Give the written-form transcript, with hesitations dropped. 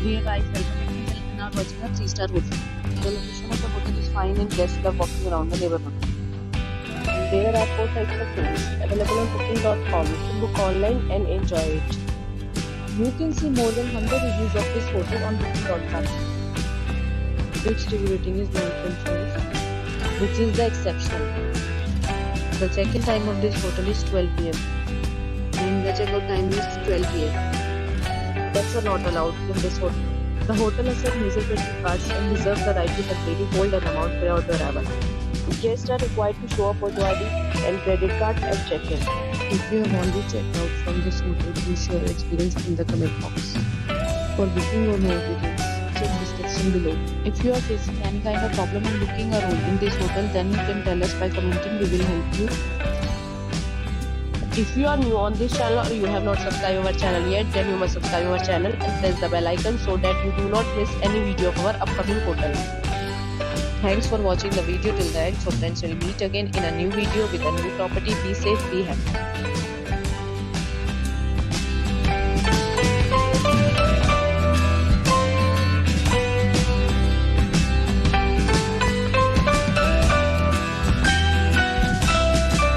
Here I felt comfortable and are watching a 3-star hotel. The location of the hotel is fine and guests love walking around the neighborhood. There are 4 types of rooms available on booking.com. You can book online and enjoy it. You can see more than 100 reviews of this hotel on booking.com. Its review rating is 9.5, which is the exception. The check-in time of this hotel is 12 p.m. and the check-out time is 12 p.m. Pets are not allowed in this hotel. The hotel accepts major credit cards and reserves the right to temporarily hold an amount prior to arrival. Guests are required to show a photo ID and credit card at check-in. If you have already checked out from this hotel, please share your experience in the comment box. For booking or more details, check description below. If you are facing any kind of problem in booking a room in this hotel, then you can tell us by commenting. We will help you. If you are new on this channel or you have not subscribed our channel yet, then you must subscribe our channel and press the bell icon so that you do not miss any video of our upcoming hotel. Thanks for watching the video till the end. So friends, will meet again in a new video with a new property. Be safe, be happy.